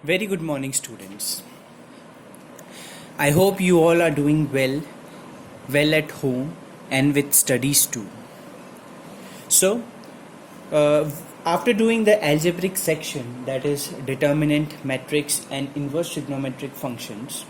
Very good morning, students. I hope you all are doing well at home and with studies too. So, uh, after doing the algebraic section, that is determinant, matrix and inverse trigonometric functions,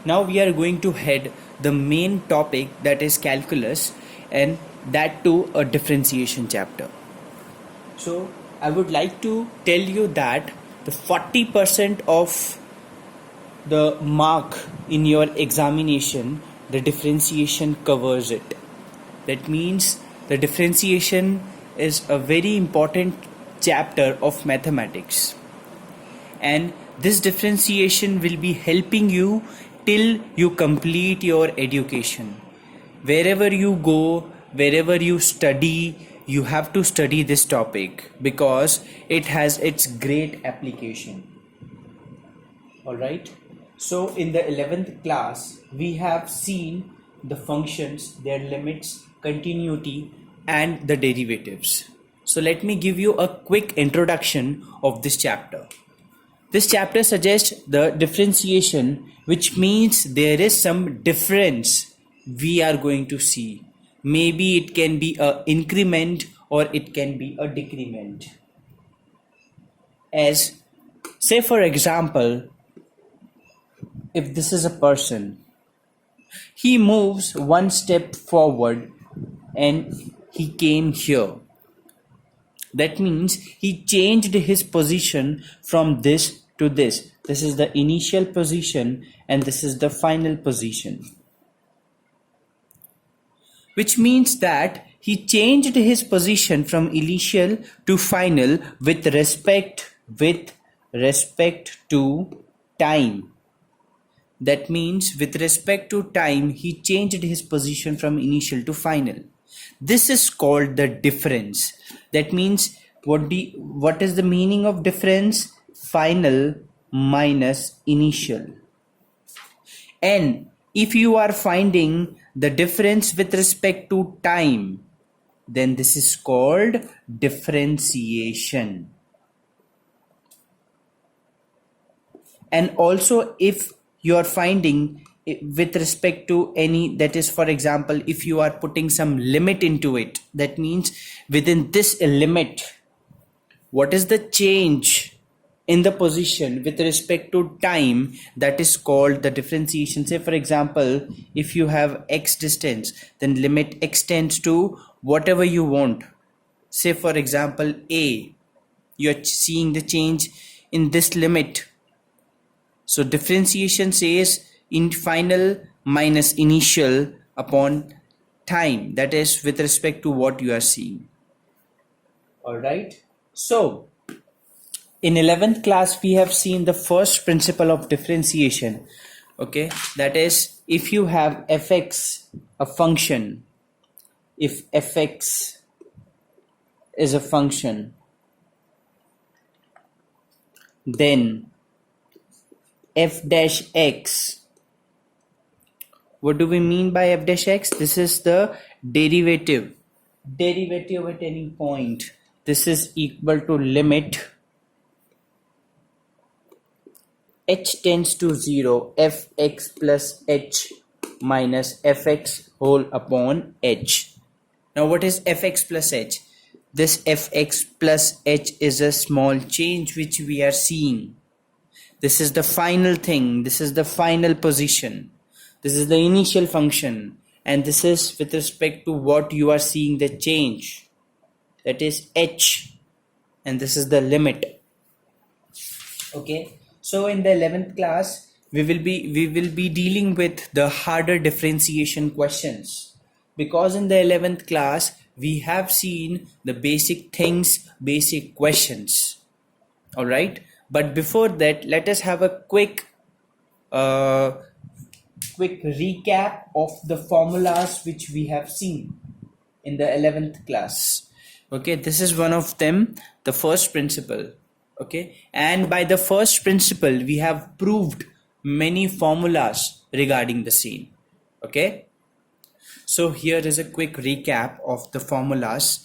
now we are going to head the main topic, that is calculus, and that too a differentiation chapter. So, I would like to tell you that the 40% of the mark in your examination, the differentiation covers it. That means the differentiation is a very important chapter of mathematics, and this differentiation will be helping you till you complete your education. Wherever you go, wherever you study, you have to study this topic because it has its great application. Alright, so in the 11th class we have seen the functions, their limits, continuity and the derivatives. So let me give you a quick introduction of this chapter. This chapter suggests the differentiation, which means there is some difference we are going to see. Maybe it can be an increment or it can be a decrement. As say for example, if this is a person, he moves one step forward and he came here. That means he changed his position from this to this. This is the initial position and this is the final position. Which means that he changed his position from initial to final with respect to time. That means with respect to time, he changed his position from initial to final. This is called the difference. That means what is the meaning of difference? Final minus initial. And if you are finding the difference with respect to time, then this is called differentiation. And also if you are finding with respect to any, that is for example, if you are putting some limit into it, that means within this limit, what is the change in the position with respect to time, that is called the differentiation. Say for example, if you have x distance, then limit x tends to whatever you want. Say for example a, you are seeing the change in this limit. So differentiation says in final minus initial upon time, that is with respect to what you are seeing. Alright, so in 11th class we have seen the first principle of differentiation. Okay, that is if you have fx, a function, if fx is a function, then f dash x, what do we mean by f dash x? This is the derivative at any point. This is equal to limit h tends to 0 fx plus h minus fx whole upon h. Now what is fx plus h? This fx plus h is a small change which we are seeing. This is the final thing, this is the final position, this is the initial function, and this is with respect to what you are seeing the change, that is h, and this is the limit. Okay, so in the 11th class we will be dealing with the harder differentiation questions, because in the 11th class we have seen the basic things, basic questions. All right, but before that, let us have a quick recap of the formulas which we have seen in the 11th class. Okay, this is one of them, the first principle. Okay, and by the first principle we have proved many formulas regarding the same. Okay, so here is a quick recap of the formulas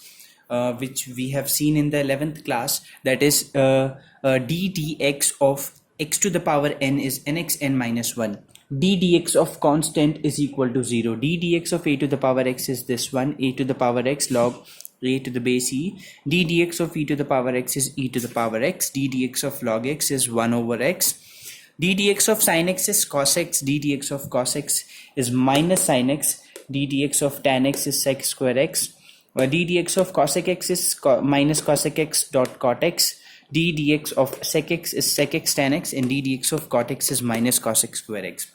which we have seen in the 11th class, that is d dx of x to the power n is nx n minus 1. D dx of constant is equal to 0. D dx of a to the power x is this one, a to the power x log a to the base e. D dx of e to the power x is e to the power x. D dx of log x is 1 over x. D dx of sin x is cos x. D dx of cos x is minus sin x. D dx of tan x is sec square x. D dx of cosec x is minus cosec x dot cot x. D dx of sec x is sec x tan x, and d dx of cot x is minus cosec square x.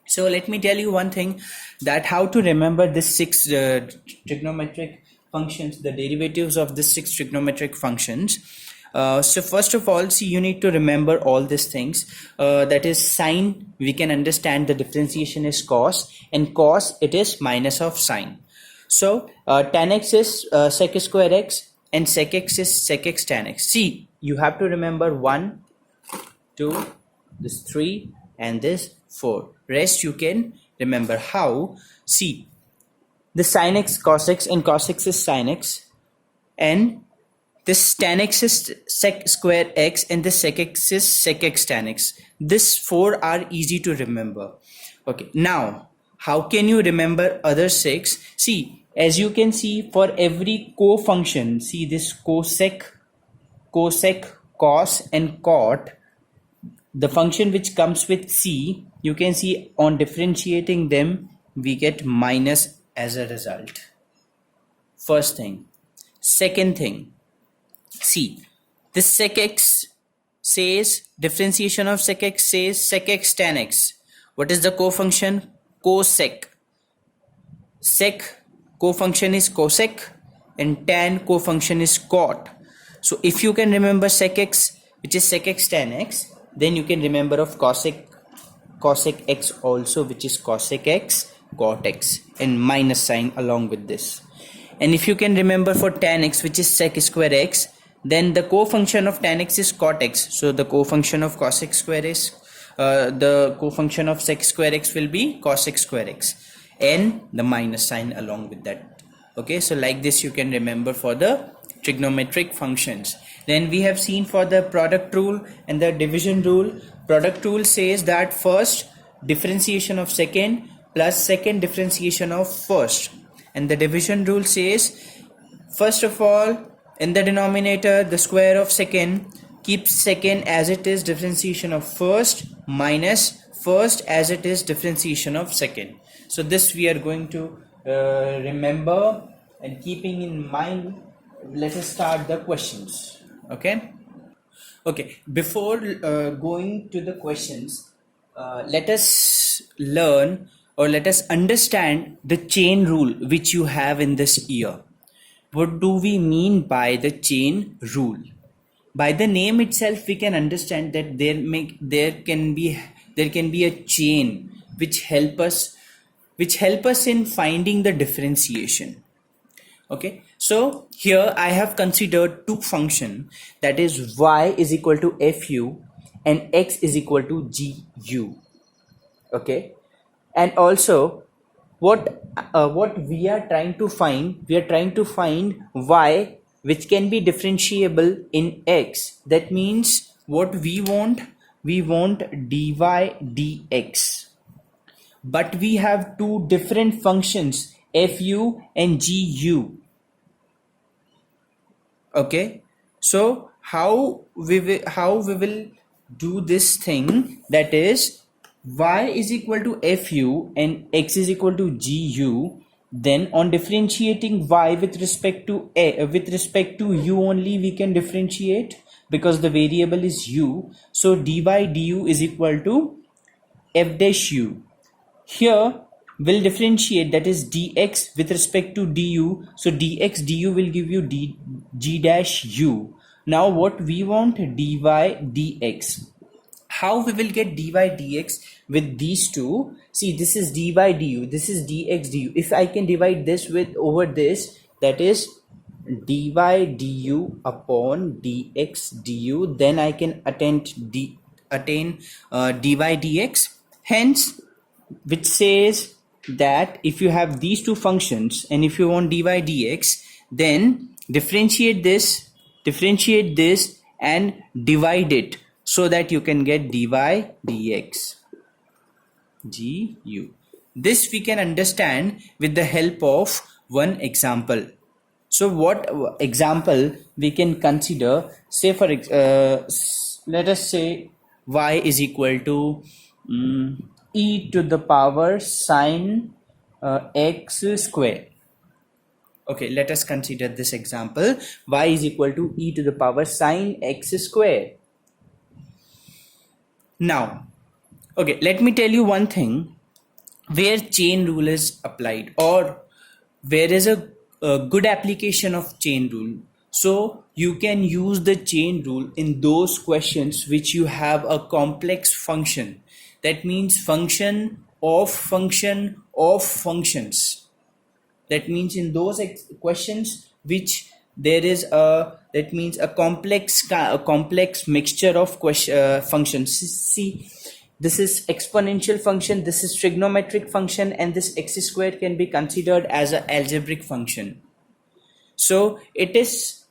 So let me tell you one thing, that how to remember this six trigonometric functions, the derivatives of this six trigonometric functions. So first of all, see, you need to remember all these things. That is sine, we can understand the differentiation is cos, and cos it is minus of sine. So tan x is sec square x, and sec x is sec x tan x. See, you have to remember 1, 2, this 3, and this 4. Rest you can remember. How? See, the sin x cos x, and cos x is sin x, and this tan x is sec square x, and this sec x is sec x tan x. These 4 are easy to remember. Okay, now how can you remember other 6? See, as you can see, for every co-function, see this cosec, cos, and cot, the function which comes with c, you can see on differentiating them, we get minus as a result. First thing. Second thing, see, this sec x says, differentiation of sec x says sec x tan x. What is the co-function? Cosec. Sec co-function is cosec, and tan co-function is cot. So if you can remember sec x, which is sec x tan x, then you can remember of cosec x also, which is cosec x cot x, and minus sign along with this. And if you can remember for tan x, which is sec square x, then the co-function of tan x is cot x. So the co-function of cosec square is the co-function of sec square x will be cosec square x, and the minus sign along with that. Okay, so like this you can remember for the trigonometric functions. Then we have seen for the product rule and the division rule. Product rule says that first differentiation of second plus second differentiation of first, and the division rule says, first of all, in the denominator, the square of second, keep second as it is differentiation of first, minus first as it is differentiation of second. So this we are going to remember, and keeping in mind, let us start the questions. Okay, before going to the questions, let us learn, or let us understand the chain rule which you have in this year. What do we mean by the chain rule? By the name itself, we can understand that there can be a chain which help us in finding the differentiation. Okay, so here I have considered two functions, that is y is equal to fu and x is equal to gu. Okay, and also what we are trying to find, y which can be differentiable in x. That means what we want dy dx, but we have two different functions, fu and gu. Okay, so how we will do this thing, that is y is equal to fu and x is equal to gu. Then on differentiating y with respect to u only, we can differentiate because the variable is u. So dy du is equal to f dash u. Here we'll differentiate, that is dx with respect to du. So dx du will give you g dash u. Now what we want, dy dx. How we will get dy dx with these two? See, this is dy du, this is dx du. If I can divide this with over this, that is dy du upon dx du, then I can attain dy dx. Hence, which says that if you have these two functions and if you want dy dx, then differentiate this and divide it so that you can get dy dx gu. This we can understand with the help of one example. So what example we can consider? Say for let us say y is equal to e to the power sine x square. Okay, let us consider this example. Y is equal to e to the power sine x square. Now, okay, let me tell you one thing. Where chain rule is applied, or where is a good application of chain rule, so you can use the chain rule in those questions which you have a complex function. That means function of functions. That means in those questions which there is a, that means a complex mixture of functions. See, this is exponential function, this is trigonometric function, and this x squared can be considered as an algebraic function. So it is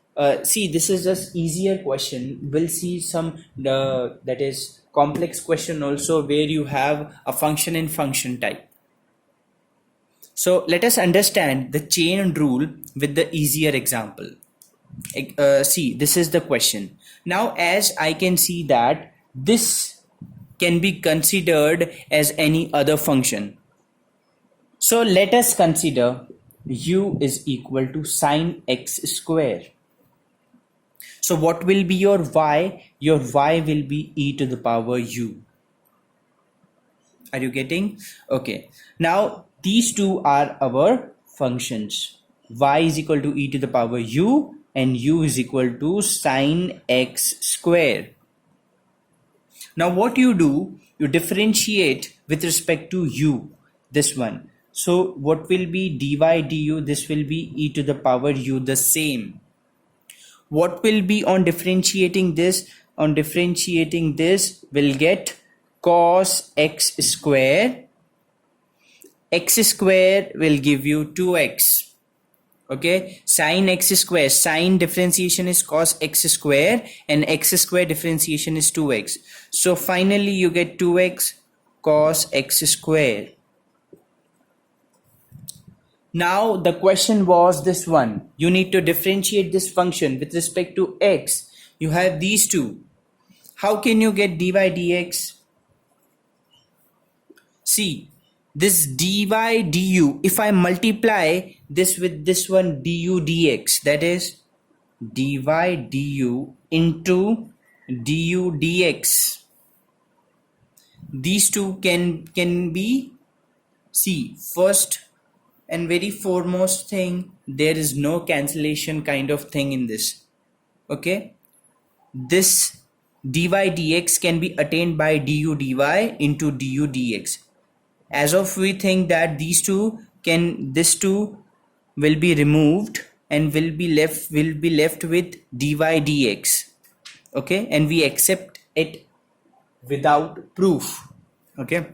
see, this is just easier question. We'll see some that is complex question also, where you have a function in function type. So let us understand the chain rule with the easier example. See, this is the question. Now, as I can see that this can be considered as any other function. So let us consider u is equal to sine x square. So what will be your y? Your y will be e to the power u. Are you getting? Okay. Now these two are our functions. Y is equal to e to the power u and u is equal to sine x square. Now what you do, you differentiate with respect to u, this one. So what will be dy du? This will be e to the power u, the same. What will be on differentiating this? On differentiating this, we'll get cos x square. X square will give you 2x. Okay, sine x square, sine differentiation is cos x square and x square differentiation is 2x. So finally you get 2x cos x square. Now the question was this one. You need to differentiate this function with respect to x. You have these two. How can you get dy dx? See, this dy du, if I multiply this with this one du dx, that is dy du into du dx, these two can be, see, first and very foremost thing, there is no cancellation kind of thing in this. Okay, this dy dx can be attained by du dy into du dx. As of we think that these two can, this two will be removed and will be left with dy dx. Okay, and we accept it without proof. Okay,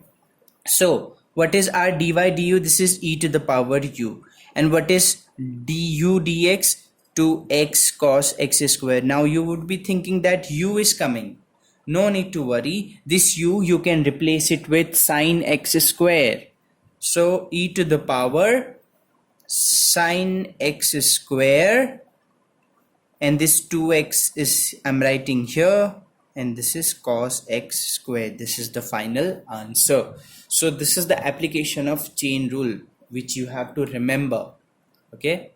so what is our dy du? This is e to the power u. And what is du dx? To x cos x square. Now you would be thinking that u is coming. No need to worry. This u, you can replace it with sine x square. So e to the power sine x square, and this 2x is, I'm writing here, and this is cos x square. This is the final answer. So this is the application of chain rule which you have to remember. Okay.